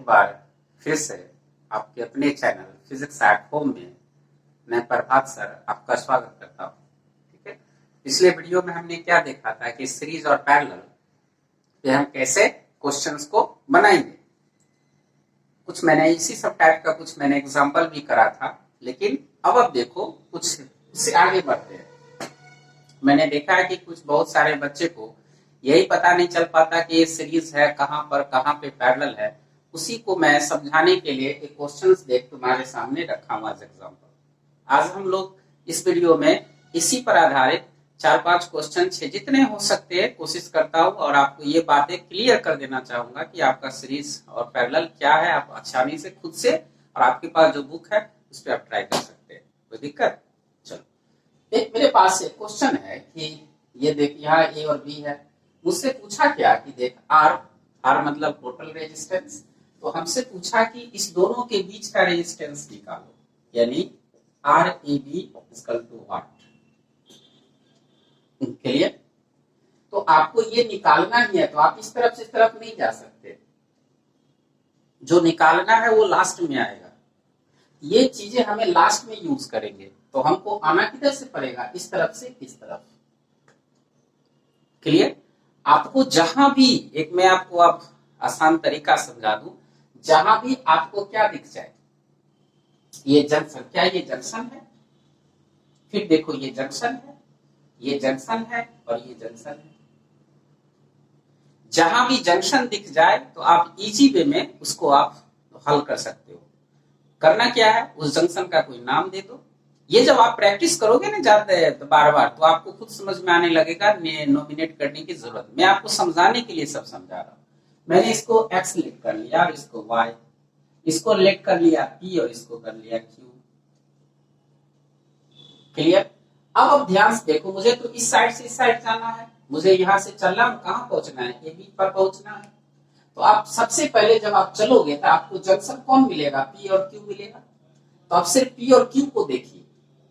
बार फिर से आपके अपने चैनल फिजिक्स एट होम में मैं प्रभात सर आपका स्वागत करता हूँ। ठीक है, पिछले वीडियो में हमने क्या देखा था कि सीरीज और पैरेलल पे हम कैसे क्वेश्चंस को बनाएंगे। कुछ मैंने इसी सब टाइप का कुछ मैंने एग्जांपल भी करा था, लेकिन अब देखो कुछ इससे आगे बढ़ते हैं। मैंने देखा है कि कुछ बहुत सारे बच्चे को यही पता नहीं चल पाता कि ये सीरीज है कहाँ पर, कहाँ पे पैरेलल है। उसी को मैं समझाने के लिए एक क्वेश्चंस देख तुम्हारे सामने रखा हूँ एज एग्जांपल। आज हम लोग इस वीडियो में इसी पर आधारित 4-5 क्वेश्चन जितने हो सकते हैं कोशिश करता हूँ और आपको ये बातें क्लियर कर देना चाहूंगा कि आपका सीरीज और पैरेलल क्या है। आप आसानी से खुद से और आपके पास जो बुक है उस पर आप ट्राई कर सकते हैं, कोई दिक्कत। चलो, एक मेरे पास एक क्वेश्चन है कि ये देख यहाँ ए और बी है। मुझसे पूछा क्या कि देख आर मतलब टोटल रेजिस्टेंस, तो हमसे पूछा कि इस दोनों के बीच का रेजिस्टेंस निकालो, यानी R A B equal to what. Clear? तो आपको ये निकालना ही है, तो आप इस तरफ से इस तरफ नहीं जा सकते। जो निकालना है वो लास्ट में आएगा। ये चीजें हमें लास्ट में यूज करेंगे, तो हमको आना किधर से पड़ेगा, इस तरफ से इस तरफ। क्लियर? आपको जहां भी, एक मैं आपको अब आसान तरीका समझा दूं, जहां भी आपको क्या दिख जाए, ये जंक्शन, क्या ये जंक्शन है? फिर देखो ये जंक्शन है, ये जंक्शन है और ये जंक्शन है। जहां भी जंक्शन दिख जाए तो आप इजी वे में उसको आप हल कर सकते हो। करना क्या है, उस जंक्शन का कोई नाम दे दो। ये जब आप प्रैक्टिस करोगे ना जाते तो बार बार, तो आपको खुद समझ में आने लगेगा, नॉमिनेट करने की जरूरत। मैं आपको समझाने के लिए सब समझा रहा हूं। मैंने इसको एक्स लिख कर लिया और इसको वाई, इसको लिख कर लिया पी और इसको कर लिया क्यू। क्लियर? अब ध्यान से देखो, मुझे तो इस साइड से इस साइड जाना है, मुझे यहां से चलना, कहां पहुंचना है, ए बी पर पहुंचना है। तो आप सबसे पहले जब आप चलोगे तो आपको जंक्शन कौन मिलेगा, पी और क्यू मिलेगा। तो आप सिर्फ पी और क्यू को देखिए,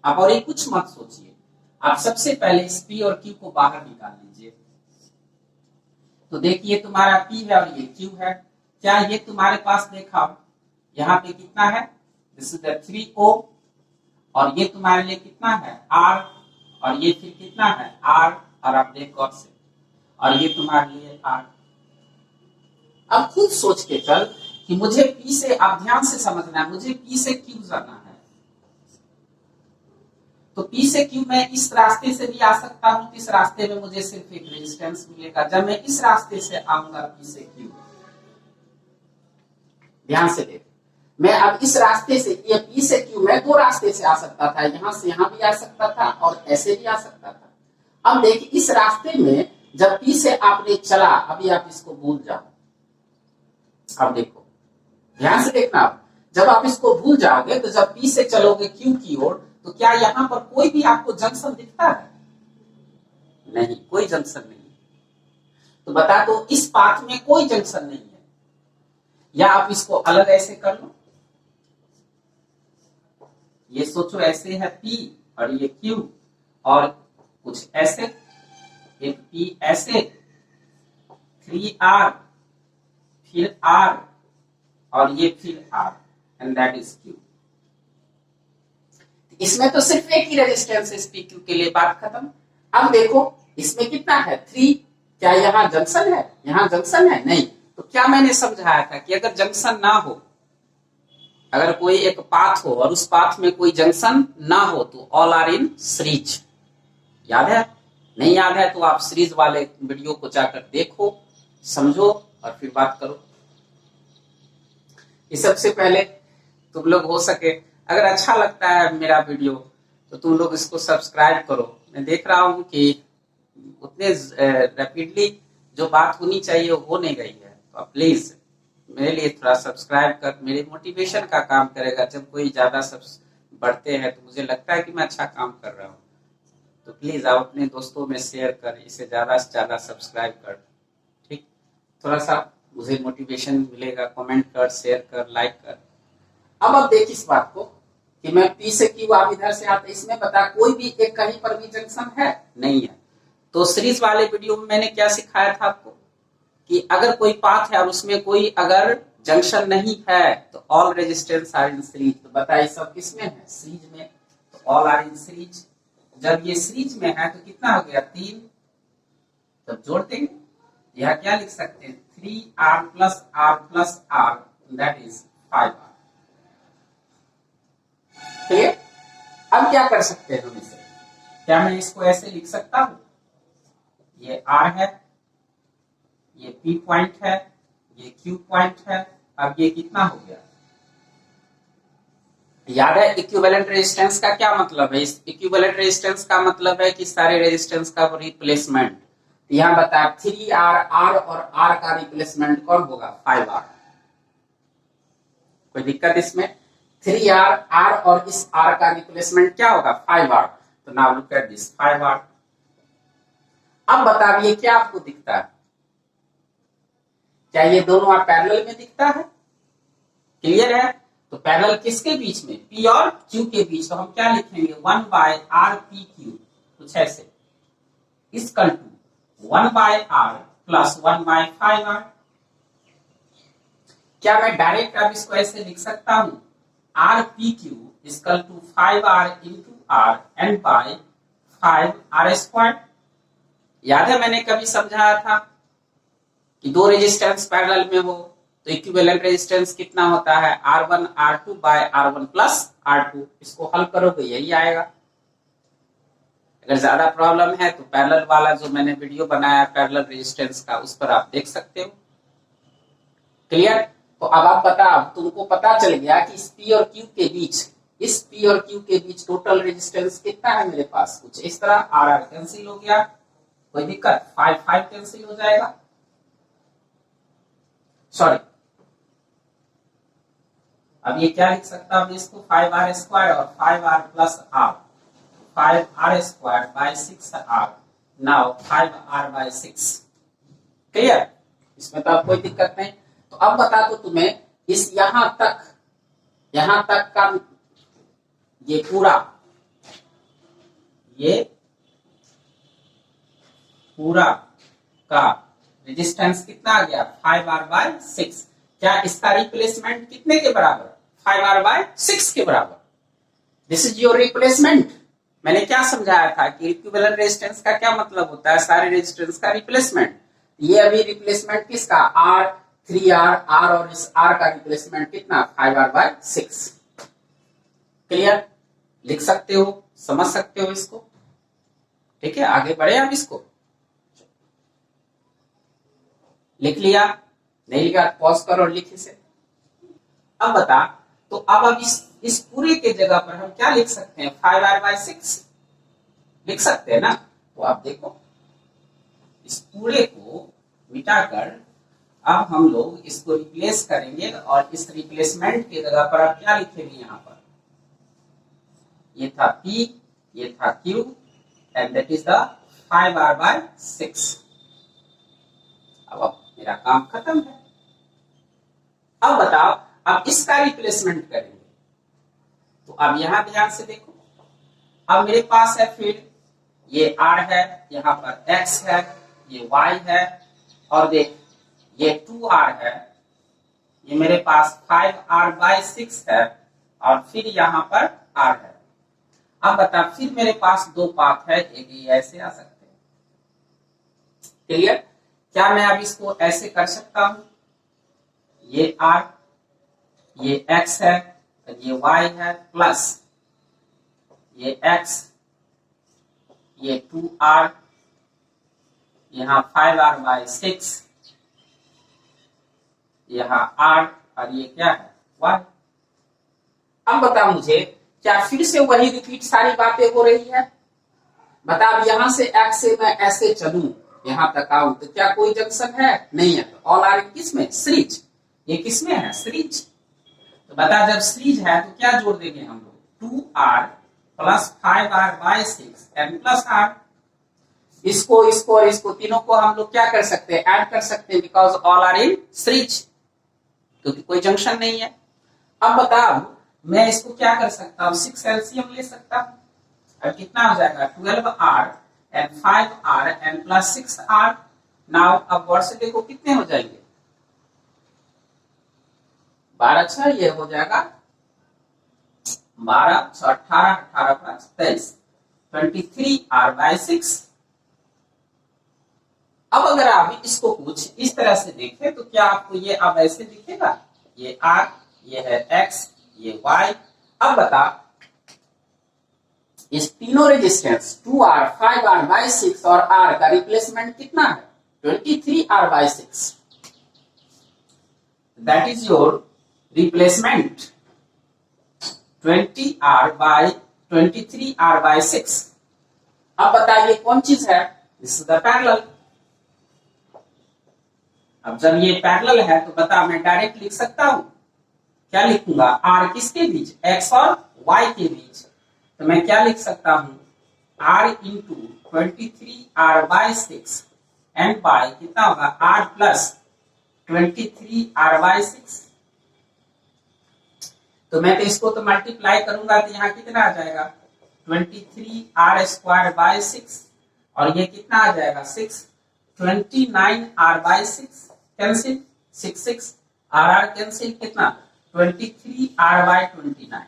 आप और ये कुछ मत सोचिए। आप सबसे पहले इस पी और क्यू को बाहर निकाल लीजिए। तो देखिए तुम्हारा पी है और ये क्यू है। क्या ये तुम्हारे पास देखा यहाँ पे कितना है, दिस इज द 3O, और ये तुम्हारे लिए कितना है R, और ये फिर कितना है R, और आप देखो से, और ये तुम्हारे लिए R। अब खुद सोच के चल कि मुझे P से, आप ध्यान से समझना है, मुझे P से Q जाना है। तो P से Q मैं इस रास्ते से भी आ सकता हूं, इस रास्ते में मुझे सिर्फ एक रेजिस्टेंस मिलेगा। जब मैं इस रास्ते से आऊंगा P से Q, ध्यान से देख, मैं अब इस रास्ते से, ये P से Q मैं दो रास्ते से आ सकता था, यहां से यहां भी आ सकता था और ऐसे भी आ सकता था। अब देखिए इस रास्ते में जब P से आपने चला, अभी आप इसको भूल जाओ। अब देखो ध्यान से देखना, आप जब आप इसको भूल जाओगे तो जब P से चलोगे Q की ओर, तो क्या यहां पर कोई भी आपको जंक्शन दिखता है? नहीं, कोई जंक्शन नहीं। तो बता दो इस पाथ में कोई जंक्शन नहीं है। या आप इसको अलग ऐसे कर लो, ये सोचो ऐसे है P और ये Q, और कुछ ऐसे, एक P ऐसे, 3R, फिर R, और ये फिर R, and that is Q। इसमें तो सिर्फ एक ही रेजिस्टेंस है इस PQ के लिए, बात खत्म। अब देखो इसमें कितना है 3, क्या यहाँ जंक्शन है, यहाँ जंक्शन है नहीं। तो क्या मैंने समझाया था कि अगर जंक्शन ना हो, अगर कोई एक पाथ हो और उस पाथ में कोई जंक्शन ना हो, तो ऑल आर इन सीरीज। याद है? नहीं याद है तो आप सीरीज वाले वीडियो को जाकर देखो, समझो और फिर बात करो। इस सबसे पहले तुम लोग हो सके, अगर अच्छा लगता है मेरा वीडियो तो तुम लोग इसको सब्सक्राइब करो। मैं देख रहा हूं कि उतने रैपिडली जो बात होनी चाहिए वो हो नहीं रही है, तो प्लीज मेरे लिए थोड़ा सब्सक्राइब कर, मेरे मोटिवेशन का काम करेगा। जब कोई ज्यादा बढ़ते हैं तो मुझे लगता है कि मैं अच्छा काम कर रहा हूँ। तो प्लीज आप अपने दोस्तों में शेयर कर, इसे ज्यादा से ज्यादा सब्सक्राइब कर, ठीक? थोड़ा सा मुझे मोटिवेशन मिलेगा। कमेंट कर, शेयर कर, लाइक कर। अब देख इस बात को कि मैं P से Q आप इधर से आते, इसमें बता कोई भी एक कहीं पर भी जंक्शन है नहीं है। तो सीरीज वाले वीडियो में मैंने क्या सिखाया था आपको कि अगर कोई पाथ है और उसमें कोई अगर जंक्शन नहीं है तो all resistance are in series. तो बताइए सब किसमें है? सीरीज में। तो ऑल आर इन सीरीज। जब ये सीरीज में है तो कितना हो गया? 3। तब जोड़ देंगे, यह क्या लिख सकते हैं? 3R plus R that is 5R। Clear? अब क्या कर सकते हैं हम इसे? क्या मैं इसको ऐसे लिख सकता हूं? ये R है, ये P पॉइंट है, ये Q पॉइंट है। अब ये कितना हो गया? याद है इक्विवेलेंट रेजिस्टेंस का क्या मतलब है? इस इक्विवेलेंट रेजिस्टेंस का मतलब है कि सारे रेजिस्टेंस का रिप्लेसमेंट। यहां बताया 3R, R और R का रिप्लेसमेंट कौन होगा? 5R। कोई दिक्कत इसमें? 3R, R और इस R का रिप्लेसमेंट क्या होगा? 5R। तो now look at this 5R। अब बताइए क्या आपको दिखता है? क्या ये दोनों आप पैरेलल में दिखता है? क्लियर है? तो पैरेलल किसके बीच में? P और Q के बीच। तो हम क्या लिखेंगे? 1/RPQ, कुछ ऐसे, equal to 1/R plus 1/5R। क्या मैं डायरेक्ट अब इसको ऐसे लिख सकता हूं? RPQ equal to 5R into R and by 5R square. याद है मैंने कभी समझाया था कि दो रेजिस्टेंस पैरेलल में हो तो इक्विवेलेंट रेजिस्टेंस कितना होता है? R1 R2 bye R1 plus R2। इसको हल करोगे यही आएगा। अगर ज्यादा प्रॉब्लम है तो पैरेलल वाला जो मैंने वीडियो बनाया पैरेलल रेजिस्टेंस का, उस पर आप देख सकते हो। क्लियर? तो अब आप बताओ, तुमको पता चल गया कि इस P और Q के बीच, इस P और Q के बीच टोटल रेजिस्टेंस कितना है मेरे पास? कुछ इस तरह। R कैंसिल हो गया, कोई दिक्कत? 5 कैंसिल हो जाएगा, सॉरी। अब ये क्या लिख सकता हूं इसको? 5R स्क्वायर और 5R plus R, 5R square by 6R। Now 5R by 6। Clear? इसमें तो अब कोई दिक्कत नहीं। तो अब बता दो तुम्हें, इस यहां तक का ये पूरा का रेजिस्टेंस कितना आ गया? 5R by 6। क्या इसका रिप्लेसमेंट कितने के बराबर? 5R बाय 6 के बराबर। This is your replacement. मैंने क्या समझाया था कि इक्विवेलेंट रेजिस्टेंस का क्या मतलब होता है? सारे रेजिस्टेंस का रिप्लेसमेंट। ये अभी रिप्लेसमेंट किसका? R, 3R, R और इस R का रिप्लेसमेंट कितना? 5R by 6। क्लियर? लिख सकते हो, समझ सकते हो इसको? ठीक है, आगे बढ़े आप इसको। लिख लिया? नहीं लिखा? पॉज करो और लिख इसे। अब बता, तो अब इस पूरे के जगह पर हम क्या लिख सकते हैं? 5R बाय 6 लिख सकते हैं ना? तो आप देखो, इस पूरे को मिटाकर अब हम लोग इसको रिप्लेस करेंगे और इस रिप्लेसमेंट की जगह पर आप क्या लिखेंगे? यहां पर ये था P, ये था Q and that is the 5R by 6। अब मेरा काम खत्म है। अब बताओ, अब इसका रिप्लेसमेंट करेंगे। तो अब यहां ध्यान से देखो, अब मेरे पास है फिर ये R है, यहां पर X है, ये Y है, और देख ये 2R है, ये मेरे पास 5R बाय 6 है, और फिर यहां पर R है। अब बता, फिर मेरे पास दो पाथ है, एक ये ऐसे आ सकते हैं। क्लियर? क्या मैं अब इसको ऐसे कर सकता हूं? ये R, ये X है, ये Y है, प्लस ये X, ये 2R, यहां 5R बाय 6, यहां R, और ये क्या है? Y। अब बता मुझे, क्या फिर से वही रिपीट सारी बातें हो रही है? बता, अब यहां से X से मैं ऐसे चलूं, यहां तक आऊं, तो क्या कोई जंक्शन है? नहीं है। तो ऑल आर किसमें? सीरीज। ये किसमें है? सीरीज। तो बता, जब सीरीज है तो क्या जोड़ देंगे हम लोग? 2R plus 5R by 6 and plus R। इसको इसको और इसको तीनों को हम लोग क्या कर सकते हैं? ऐड कर सकते हैं, because all are in series, क्योंकि कोई जंक्शन नहीं है। अब बता, मैं इसको क्या कर सकता हूं? 6 एलसीएम ले सकता हूं। अब कितना हो जाएगा? 12R and 5R and plus 6R। Now अब वर्ड से देखो कितने हो जाएंगे? 12 6 ये हो जाएगा 12 6 18 18 5 23 23r/6। अब अगर आप इसको कुछ इस तरह से देखें तो क्या आपको ये अब ऐसे दिखेगा, ये r, ये है x, ये y। अब बता इस तीनों रेजिस्टेंस 2r 5r/6 और r का रिप्लेसमेंट कितना है 23r/6। That is your replacement 23r/6। अब बताइए कौन चीज है, दिस इज द पैरेलल। अब जब ये पैरेलल है तो बता मैं डायरेक्ट लिख सकता हूं, क्या लिखूंगा, r किसके बीच, x और y के बीच। तो मैं क्या लिख सकता हूं, r into 23r/6 and bye कितना होगा r प्लस 23r/6। तो मैं तो इसको तो मल्टीप्लाई करूंगा तो यहाँ कितना आ जाएगा 23r²/6 और ये कितना आ जाएगा 6, 29r/6 कैंसिल, 6 6 r कैंसिल, कितना 23r/29।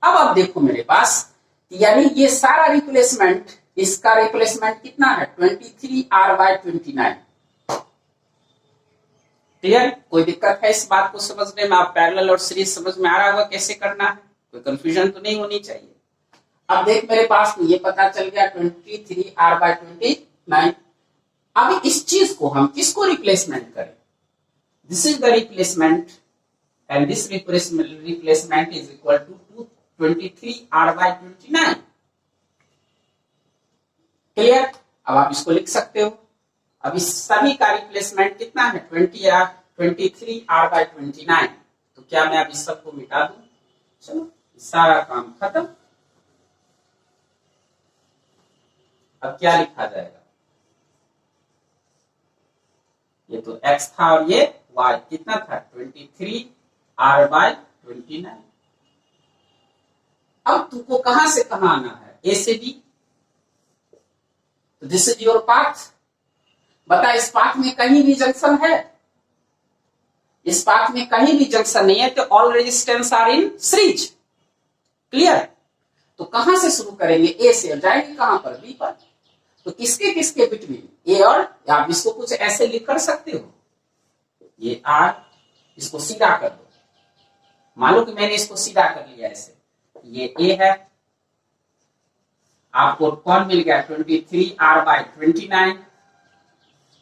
अब आप देखो मेरे पास, यानी ये सारा रिप्लेसमेंट, इसका रिप्लेसमेंट कितना है 23r/29। क्लियर, कोई दिक्कत है इस बात को समझने में, आप पैरेलल और सीरीज समझ में आ रहा होगा कैसे करना है, कोई कंफ्यूजन तो नहीं होनी चाहिए। अब देख मेरे पास ये पता चल गया 23r/29। अब इस चीज को हम किसको रिप्लेसमेंट करें, this is the replacement and this replacement is equal to 23r/29। Clear, अब आप इसको लिख सकते हो। अब इस सभी का रिप्लेसमेंट कितना है 23r/29। तो क्या मैं अब इस सबको मिटा दूं, चलो सारा काम खत्म। अब क्या लिखा जाएगा, ये तो x था और ये y कितना था 23r/29। अब तुमको कहां से कहां आना है, ए से बी। तो दिस इज योर पाथ। बता इस पाथ में कहीं भी जंक्शन है, इस पाथ में कहीं भी जंक्शन नहीं है, तो all resistance are in series. Clear, तो कहां से शुरू करेंगे, ए से, जाएंगे कहां पर, बी पर। तो किसके किसके बिटवीन, ए और, आप इसको कुछ ऐसे लिख कर सकते हो, ये आर, इसको सीधा कर दो, मान लो कि मैंने इसको सीधा कर लिया ऐसे, ये ए है, आपको कौन मिल गया 23r/29,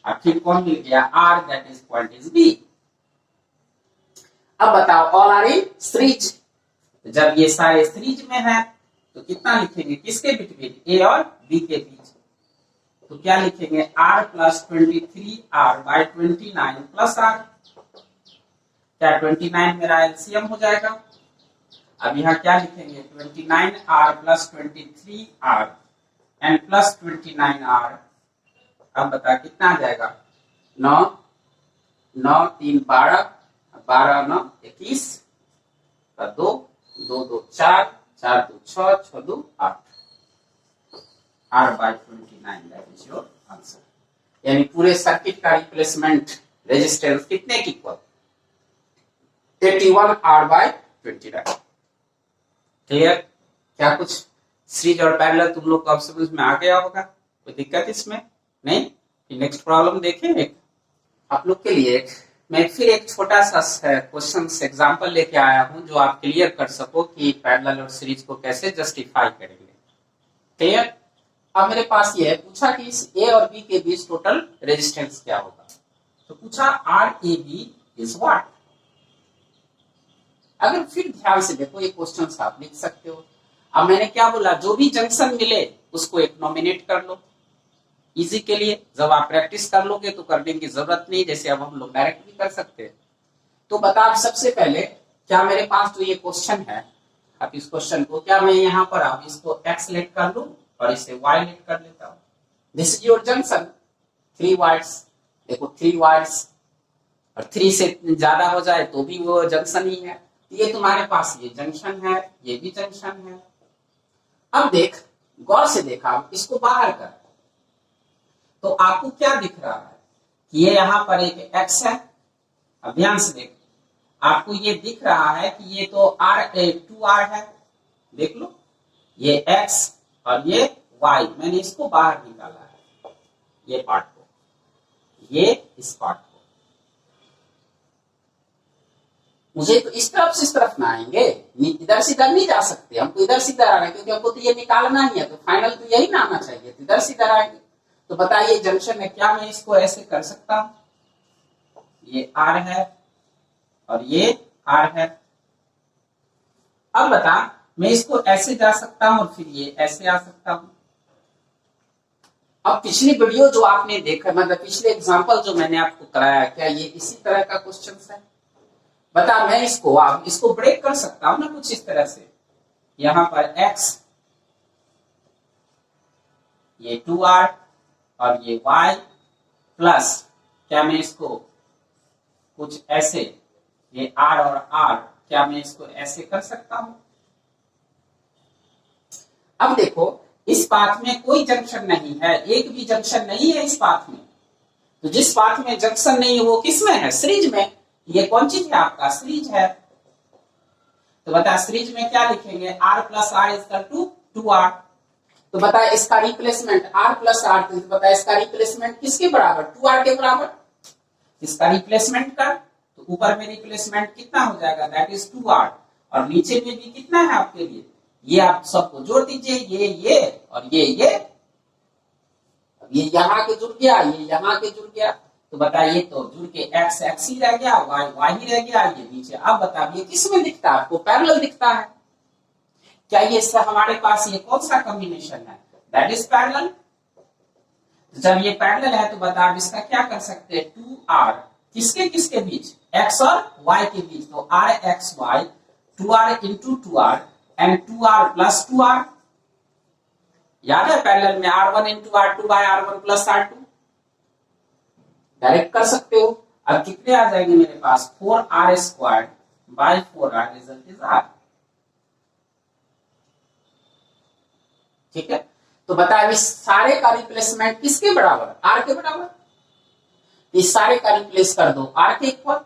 और फिर कौन मिल गया r, that is point is B. अब बताओ ऑल आर इन सीरीज, जब ये सारे सीरीज में है तो कितना लिखेंगे, किसके बिटवीन, ए और बी के बीच। तो क्या लिखेंगे r plus 23r/29 plus r, क्या 29 मेरा एलसीएम हो जाएगा। अब यहाँ क्या लिखेंगे 29r plus 23r and plus 29r। अब बता कितना आ जाएगा 9 9 3 12 12 9 21 2 2 2 4 4 2 6 6 2 8 r/29, that is your answer. यानी पूरे सर्किट का रिप्लेसमेंट रेजिस्टेंस कितने की इक्वल 81r/29। क्लियर, क्या कुछ सीरीज और पैरेलल तुम लोग को अब समझ में आ गया होगा, कोई दिक्कत इसमें नहीं। नेक्स्ट प्रॉब्लम देखें, एक आप लोग के लिए मैं फिर एक छोटा सा क्वेश्चन एग्जांपल लेके आया हूं जो आप क्लियर कर सको कि पैरेलल और सीरीज को कैसे जस्टिफाई करेंगे। क्लियर, अब मेरे पास ये है, पूछा कि इस ए और बी के बीच टोटल रेजिस्टेंस क्या होगा। तो पूछा RAB इज व्हाट। अगर फिर ध्यान से देखो ये क्वेश्चन आप लिख सकते हो। अब मैंने क्या बोला, जो भी जंक्शन मिले उसको एक नॉमिनेट कर लो, इजी के लिए। जब आप प्रैक्टिस कर लोगे तो करने की जरूरत नहीं, जैसे अब हम लोग डायरेक्ट भी कर सकते हैं। तो बता सबसे पहले क्या मेरे पास जो ये क्वेश्चन है, अब इस क्वेश्चन को क्या मैं यहाँ पर अब इसको x लेट कर लूं और इसे y लेट कर लेता हूं। This is your junction, 3 wires, देखो 3 वायर्स, और 3 से ज्यादा हो जाए तो भी वो जंक्शन ही है। ये तुम्हारे पास ये जंक्शन है, ये भी जंक्शन है। अब देख, गौर से देखा, इसको बाहर कर तो आपको क्या दिख रहा है कि ये यहां पर एक x है। अब ध्यान से देख, आपको ये दिख रहा है कि ये तो टू आर है, देख लो, ये x और ये y, मैंने इसको बाहर निकाला है, ये पार्ट को, ये इस पार्ट को। मुझे तो इस तरफ से इस तरफ ना आएंगे, इधर से इधर नहीं जा सकते, हमको इधर से इधर आना है, क्योंकि हमको तो ये निकालना ही है, तो फाइनल तो यही ना आना चाहिए, तो इधर से इधर आएंगे। तो बताइए जंक्शन है, क्या मैं इसको ऐसे कर सकता हूं, ये R है और ये R है। अब बता, मैं इसको ऐसे जा सकता हूं और फिर ये ऐसे आ सकता हूं। अब पिछली वीडियो जो आपने देखा, मतलब पिछले एग्जांपल जो मैंने आपको कराया, क्या ये इसी तरह का क्वेश्चन है? बता, मैं इसको ब्रेक कर सकता हूं ना कुछ इस तरह से, यहां पर x, ये 2r और ये y प्लस, क्या मैं इसको कुछ ऐसे, ये r और r, क्या मैं इसको ऐसे कर सकता हूं? अब देखो, इस पाथ में कोई जंक्शन नहीं है, एक भी जंक्शन नहीं है इस पाथ में। तो जिस पाथ में जंक्शन नहीं है वो किस में है? सीरीज में। ये कौन चीज है आपका? सीरीज है। तो बता, सीरीज में क्या लिखेंगे? r plus R equal to 2r। तो बता इसका रिप्लेसमेंट r प्लस आर, तो बता इसका रिप्लेसमेंट किसके बराबर? 2r के बराबर। इसका रिप्लेसमेंट कर, तो ऊपर में रिप्लेसमेंट कितना हो जाएगा? दैट इज 2r, और नीचे में भी कितना है आपके लिए? ये आप सबको जोड़ दीजिए, ये और ये, अब ये यहाँ के जुड़ गया, ये यहाँ के जुड़ गया, तो बताइए, तो जुड़ के x x ही रह गया, y y ही रह गया, ये नीचे। अब बताइए किस में दिखता है आपको? पैरेलल दिखता है। क्या ये हमारे पास ये कौन सा कॉम्बिनेशन है? That is parallel. जब ये पैरेलल है तो बता, इसका क्या कर सकते हैं? 2r किसके किसके बीच? x और y के बीच, तो r x y 2r into 2r and 2r plus 2r। याद है पैरेलल में r1 into r2 bye r1 plus r2, direct कर सकते हो। अब कितने आ जाएंगे मेरे पास? 4r square by 4r, result is r। ठीक है, तो बता, इस सारे का रिप्लेसमेंट किसके बराबर? r के बराबर। इस सारे का रिप्लेस कर दो r के इक्वल,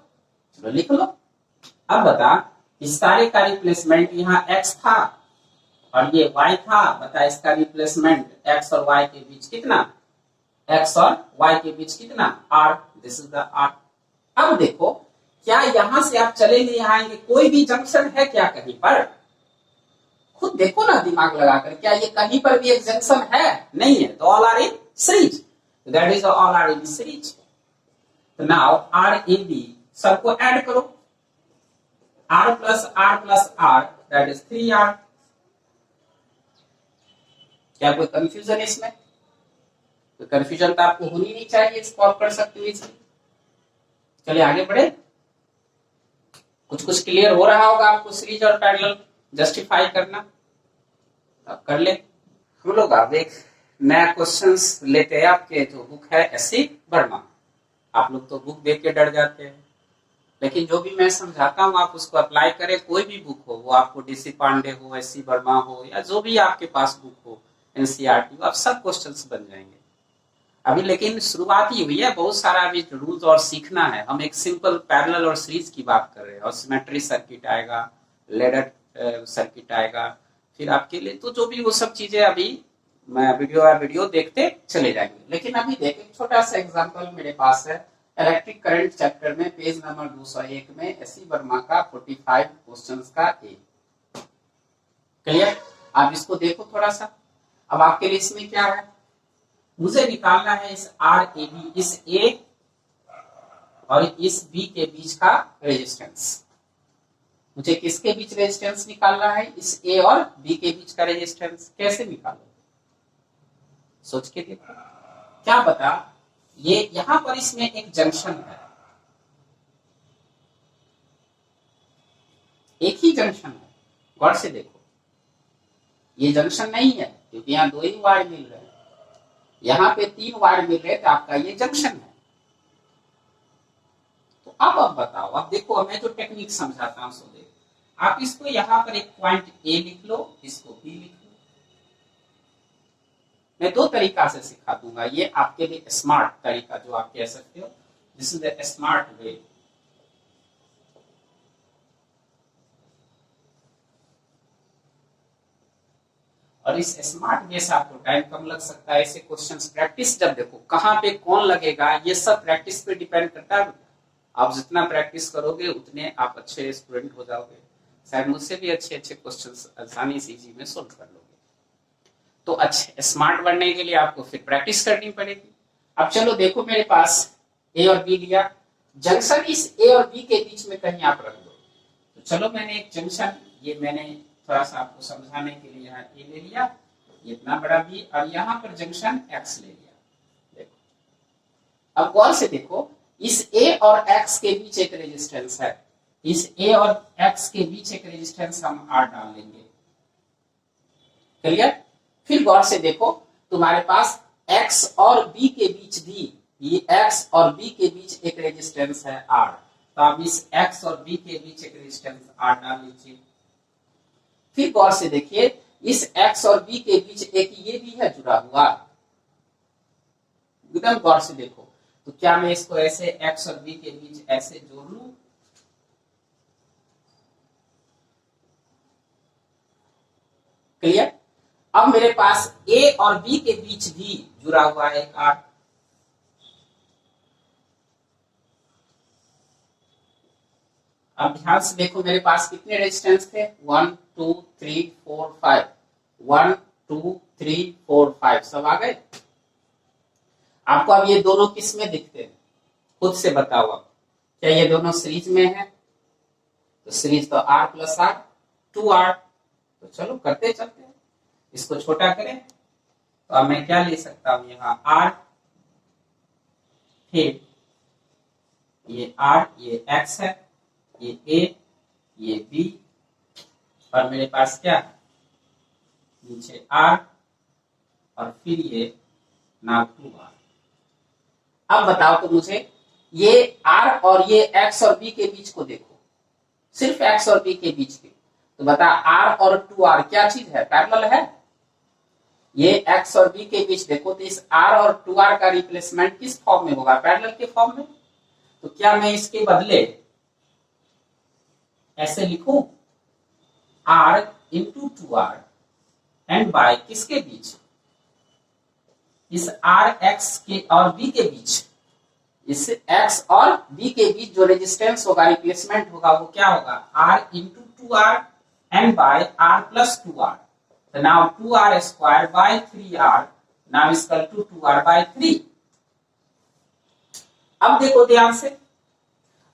चलो लिख लो। अब बता, इस सारे का रिप्लेसमेंट यहाँ x था और ये y था, बता इसका रिप्लेसमेंट x और y के बीच कितना? x और y के बीच कितना? r, this is the r। अब देखो, क्या यहां से आप चले नहीं आएंगे? कोई भी जंक्शन है क्या कहीं पर? खुद देखो ना दिमाग लगाकर, क्या ये कहीं पर भी एक जंक्शन है? नहीं है, तो all are in series, that is all are in series. तो नाउ r a b सबको ऐड करो, r plus r, that is 3r। क्या कोई कंफ्यूजन इसमें? तो कंफ्यूजन तो आपको होनी नहीं चाहिए, सॉल्व कर सकते हो इसमें। चलिए आगे बढ़े। कुछ कुछ क्लियर हो रहा होगा आपको सीरीज और पैरेलल जस्टिफाई करना, अब कर ले। हम लोग अब एक नया क्वेश्चंस लेते हैं। आपके जो बुक है एससी वर्मा, आप लोग तो बुक देख के डर जाते हैं, लेकिन जो भी मैं समझाता हूँ आप उसको अप्लाई करें। कोई भी बुक हो, वो आपको डीसी पांडे हो, एससी वर्मा हो, या जो भी आपके पास बुक हो, एनसीईआरटी हो, आप सब क्वेश्चंस बन जाएंगे। अभी लेकिन शुरुआत ही हुई है, बहुत सारा अभी रूल्स और सीखना है। हम एक सिंपल पैरेलल और सीरीज की बात कर रहे हैं, और सिमेट्री सर्किट आएगा, लेडर सर्किट आएगा फिर आपके लिए, तो जो भी वो सब चीजें अभी मैं वीडियो देखते चले जाएंगे। लेकिन अभी देखें, छोटा सा एग्जांपल मेरे पास है, इलेक्ट्रिक करंट चैप्टर में पेज नंबर 201 में एससी वर्मा का 45 क्वेश्चंस का ए। क्लियर? आप इसको देखो थोड़ा सा। अब आपके लिए इसमें क्या है? मुझे निकालना है इस आर ए बी, इस ए और इस बी के बीच का रेजिस्टेंस। मुझे किसके बीच रेजिस्टेंस निकालना है? इस ए और बी के बीच का रेजिस्टेंस। कैसे निकालो? सोच के देखो। क्या बता, ये यहां पर इसमें एक जंक्शन है, एक ही जंक्शन है, गौर से देखो। ये जंक्शन नहीं है, क्योंकि यहाँ दो ही वायर मिल रहे हैं, यहाँ पे 3 वायर मिल रहे, तो आपका ये जंक्शन है। तो अब बताओ, अब देखो मैं जो टेक्निक समझाता हूं सो देखो। आप इसको यहाँ पर एक पॉइंट ए लिख लो, इसको बी लिख लो। मैं 2 तरीका से सिखा दूंगा, ये आपके लिए स्मार्ट तरीका जो आप कह सकते हो, this is the smart way. और इस स्मार्ट वे से आपको टाइम कम लग सकता है। ऐसे क्वेश्चंस प्रैक्टिस जब देखो कहाँ पे कौन लगेगा ये सब प्रैक्टिस पे डिपेंड करता है। आप जितना प्रैक्टिस करोगे उतने आप अच्छे स्टूडेंट हो जाओगे, शायद मुझसे भी अच्छे अच्छे क्वेश्चंस आसानी से इजी में सोल्व कर लोगे। तो अच्छे स्मार्ट बनने के लिए आपको फिर प्रैक्टिस करनी पड़ेगी। अब चलो देखो मेरे पास ए और बी लिया, जंक्शन इस ए और बी के बीच में कहीं आप रख दो। तो चलो मैंने एक जंक्शन, ये मैंने थोड़ा सा आपको समझाने के लिए यहाँ ए ले लिया, इतना बड़ा बी, और यहाँ पर जंक्शन एक्स ले लिया। देखो अब गौर से देखो, इस ए और एक्स के बीच एक रेजिस्टेंस है, इस ए और एक्स के बीच एक रेजिस्टेंस हम आर डाल लेंगे। क्लियर? फिर गौर से देखो, तुम्हारे पास एक्स और बी के बीच भी, ये एक्स और बी के बीच एक रेजिस्टेंस है आर, तो आप इस एक्स और बी के बीच एक रेजिस्टेंस आर डाल लीजिए। फिर गौर से देखिए, इस एक्स और बी के बीच एक ये भी है जुड़ा हुआ, एकदम गौर से देखो। तो क्या मैं इसको ऐसे एक्स और बी के बीच ऐसे जोड़ लूं? क्लियर? अब मेरे पास ए और बी के बीच भी जुड़ा हुआ है एक आर। अब ध्यान से देखो, मेरे पास कितने रेजिस्टेंस थे? 1 2 3 4 5, 1 2 3 4 5 सब आ गए। आपको अब ये दोनों किस में दिखते हैं, खुद से बताओ। अब क्या ये दोनों सीरीज में है? तो सीरीज तो आर प्लस आर 2R। तो चलो करते चलते हैं, इसको छोटा करें तो अब मैं क्या ले सकता हूं, यहाँ आर, फिर ये आर, ये एक्स है, ये ए, ये बी, और मेरे पास क्या है नीचे आर, और फिर ये नाम 2R। अब बताओ तो मुझे, ये आर और ये एक्स और बी के बीच को देखो, सिर्फ एक्स और बी के बीच के, तो बता आर और 2R क्या चीज है? पैरेलल है। ये एक्स और बी के बीच देखो, तो इस आर और 2R का रिप्लेसमेंट किस फॉर्म में होगा? पैरेलल के फॉर्म में। तो क्या मैं इसके बदले ऐसे लिखूं, R into 2R and bye किसके बीच? इस आर एक्स के और बी के बीच, इस एक्स और बी के बीच जो रेजिस्टेंस होगा, रिप्लेसमेंट होगा, वो क्या होगा? R into 2R and by R plus 2R। तो now 2R square by 3R now is equal to 2R by 3। अब देखो ध्यान से,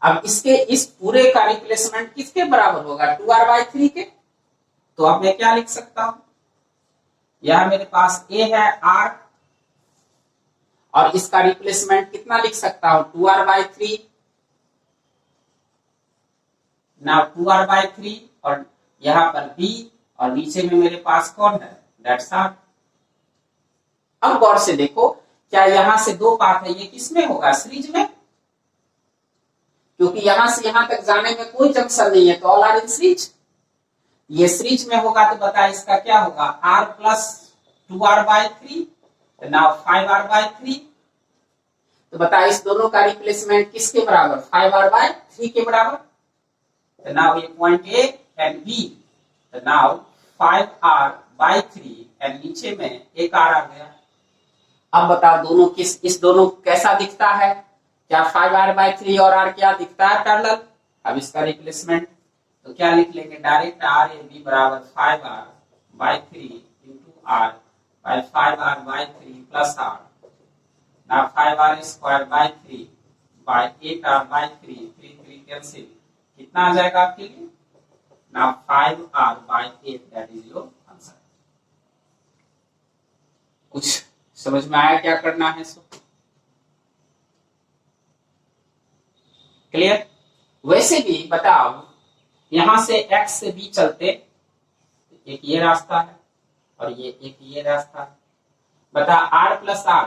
अब इसके इस पूरे का रिप्लेसमेंट किसके बराबर होगा? 2R बाय 3 के। तो अब मैं क्या लिख सकता हूं, यह मेरे पास ए है R, और इसका रिप्लेसमेंट कितना लिख सकता हूं? 2R by 3। Now 2R by 3, और यहां पर B, और नीचे में मेरे पास कौन है? That's R। अब गौर से देखो, क्या यहां से दो पाथ है, ये किस में होगा? सीरीज में, क्योंकि यहां से यहां तक जाने में कोई जंक्शन नहीं है, तो ऑल आर इन सीरीज। ये सीरीज में होगा तो बता इसका क्या होगा? R plus 2R by 3, now 5R by 3। तो बता इस दोनों का रिप्लेसमेंट किसके बराबर? 5R बाय 3 के बराबर। तो नाउ ये पॉइंट ए एंड बी, तो नाउ 5R बाय 3 एंड नीचे में एक R आ गया। अब बताओ दोनों किस, इस दोनों कैसा दिखता है? क्या 5R बाय 3 और R क्या दिखता है? पैरेलल। अब इसका रिप्लेसमेंट तो क्या लिख लेंगे? डायरेक्ट R ए बी बराबर 5R by 3 into R by 5R by 3 plus R। Now 5R square by 3 by 8R by 3, 3 cancel, कितना आ जाएगा आपके लिए? Now 5R by 8, that is your answer. कुछ समझ में आया क्या करना है? So clear? वैसे भी बताओ, यहां से x से b चलते, एक ये रास्ता है और ये रास्ता है। बता R plus R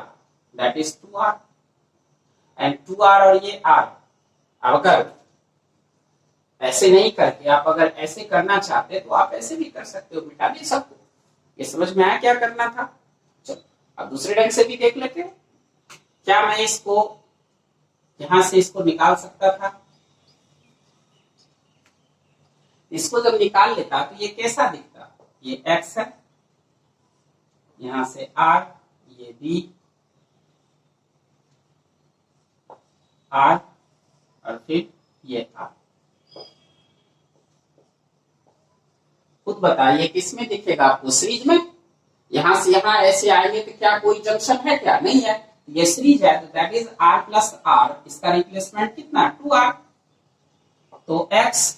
that is 2R, and 2R और ये R। अब अगर ऐसे नहीं करके आप अगर ऐसे करना चाहते तो आप ऐसे भी कर सकते हो, मिटा भी सकते हो। ये समझ में आया क्या करना था? चलो अब दूसरे ढंग से भी देख लेते हैं। क्या मैं इसको यहां से इसको निकाल सकता था? इसको जब निकाल लेता तो ये कैसा दिखता? ये x है यहां से आर, ये बी, आर और फिर ये आर। खुद बताइए किसमें दिखेगा आपको, सीरीज में? यहां से यहां ऐसे आएंगे तो क्या कोई जंक्शन है? क्या नहीं है। ये सीरीज है तो that is R plus R, इसका रिप्लेसमेंट कितना? 2r। तो x,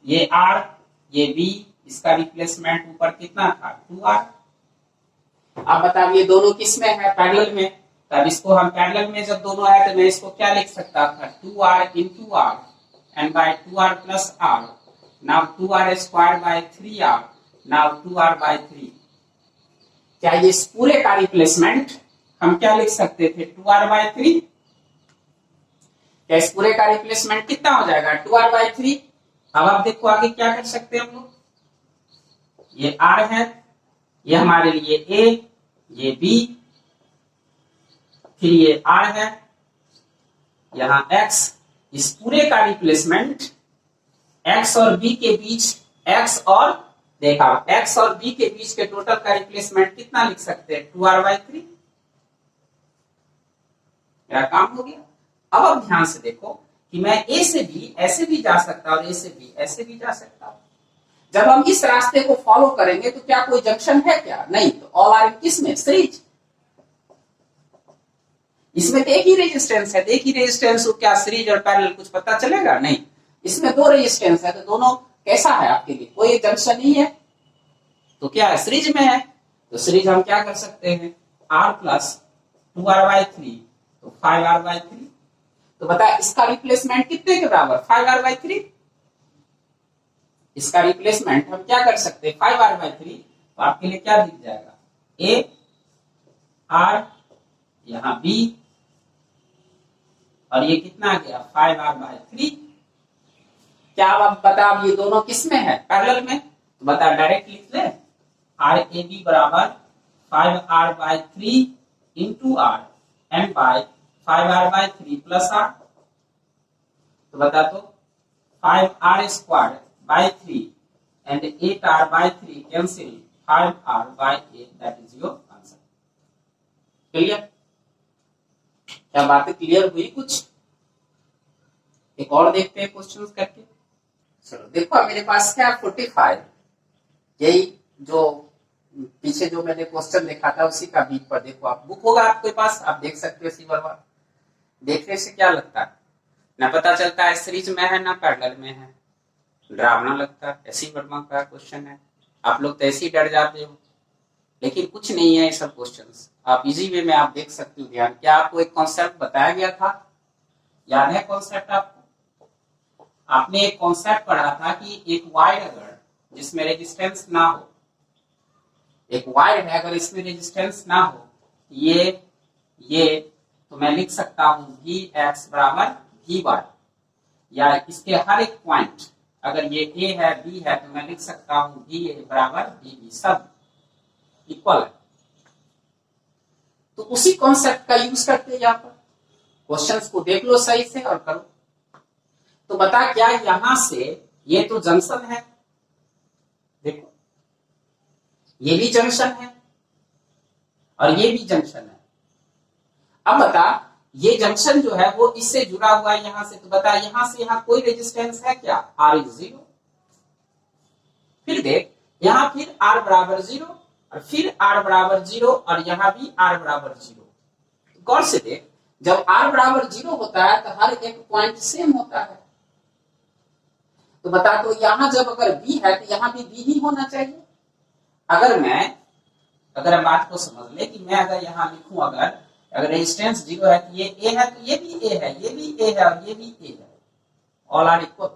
ये r, ये b, इसका रिप्लेसमेंट ऊपर कितना था? 2r। अब बताइए दोनों किस में है? पैरेलल में। तब इसको हम पैरेलल में जब दोनों है तो मैं इसको क्या लिख सकता था? 2r into R and by 2r plus R. Now 2r square by 3r, now 2r by 3। क्या ये इस पूरे का रिप्लेसमेंट हम क्या लिख सकते थे? 2r by 3। क्या इस पूरे का रिप्लेसमेंट कितना हो जाएगा? 2r by 3। अब आप देखो आगे क्या कर सकते हैं हम लोग। ये r है, ये हमारे लिए a, ये b, फिर ये r है, यहां x। इस पूरे का रिप्लेसमेंट x और b के बीच, x और देखा x और b के बीच के टोटल का रिप्लेसमेंट कितना लिख सकते हैं? 2r by 3। मेरा काम हो गया। अब आप ध्यान से देखो कि मैं a से b ऐसे भी जा सकता और a से b ऐसे भी जा सकता। जब हम इस रास्ते को फॉलो करेंगे तो क्या कोई जंक्शन है? क्या नहीं। तो ऑल आर किसमें? सीरीज। इसमें तो एक ही रेजिस्टेंस है, एक ही रेजिस्टेंस को क्या सीरीज और पैरेलल कुछ पता चलेगा? नहीं। इसमें दो रेजिस्टेंस है तो दोनों कैसा है आपके लिए? कोई जंक्शन नहीं है। तो क्या है? सीरीज में है। तो सीरीज हम क्या कर सकते हैं? r प्लस 2r बाय 3, तो 5r बाय 3। तो बता इसका रिप्लेसमेंट कितने के बराबर? 5r by 3। इसका रिप्लेसमेंट हम क्या कर सकते हैं? 5r by 3। तो आपके लिए क्या दिख जाएगा? a, r, यहां b, और ये कितना आ गया? 5r by 3। क्या आप बता ये दोनों किस में है? पैरेलल में। तो बता डायरेक्ट लिख ले, आर ए बी बराबर 5r by 3 into R and by 5r by 3 plus R. तो बता तो 5r square by 3 and 8r by 3 cancel 5r by 8, that is your answer. Clear? क्या बातें क्लियर हुई? कुछ एक और देखते हैं क्वेश्चंस करके। चलो देखो मेरे पास क्या 45, यही जो पीछे जो मैंने क्वेश्चन देखा था उसी का बीट पर देखो। आप बुक होगा आपके पास, आप देख सकते हो। सीवर बार देखने से क्या लगता है? ना पता चलता है सीरीज में है ना पैरेलल में है। डरावना लगता है। ऐसी वर्मा का क्वेश्चन है, आप लोग तो ऐसे ही डर जाते हो, लेकिन कुछ नहीं है ये सब क्वेश्चंस। आप इजी वे में आप देख सकते हो। ध्यान, क्या आपको एक कॉन्सेप्ट बताया गया था? याद है कॉन्सेप्ट आपको? आपने एक कॉन्सेप्ट पढ़ा था कि एक वायर अगर जिसमें रेजिस्टेंस ना हो, एक वायर है अगर इसमें रेजिस्टेंस ना हो, ये तो मैं लिख सकता हूं वी एक्स बराबर वी वाई, या इसके हर एक पॉइंट अगर ये ए है बी है तो मैं लिख सकता हूं वी ए बराबर वी बी, सब इक्वल है। तो उसी कॉन्सेप्ट का यूज करते हैं यहाँ पर। क्वेश्चंस को देख लो सही से और करो। तो बता क्या यहां से ये तो जंक्शन है, देखो ये भी जंक्शन है और ये भी जंक्शन है। अब बता ये जंक्शन जो है वो इससे जुड़ा हुआ है यहां से। तो बता यहां से यहां कोई रेजिस्टेंस है क्या? R is 0। फिर देख यहां फिर R बराबर 0 और फिर R बराबर 0 और यहां भी R बराबर 0। गौर से देख, जब R बराबर 0 होता है तो हर एक पॉइंट सेम होता है। तो बता तो यहां जब अगर B है तो यहां भी B ही होना चाहिए। अगर बात को समझ ले कि मैं अगर यहां लिखूं अगर रेजिस्टेंस 0 है तो ये A है तो ये भी A है, ये भी A है और ये भी A है, ऑल आर इक्वल।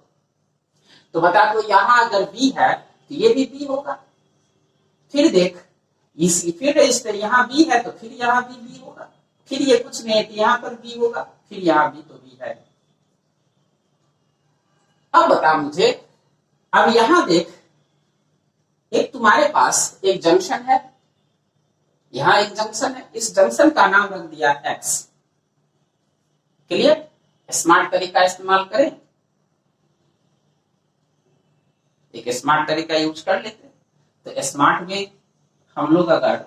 तो बता तो यहां अगर B है तो ये भी B होगा। फिर देख फिर रेजिस्टेंस यहां B है तो फिर यहां भी B होगा। फिर ये कुछ नहीं है तो यहां पर B होगा, फिर यहां भी तो B है। अब बता मुझे, अब यहां देख एक तुम्हारे पास एक जंक्शन है, यहां एक जंक्शन है, इस जंक्शन का नाम रख दिया X। क्लियर? स्मार्ट तरीका इस्तेमाल करें, एक स्मार्ट तरीका यूज कर लेते। तो स्मार्ट वे हम लोग अगर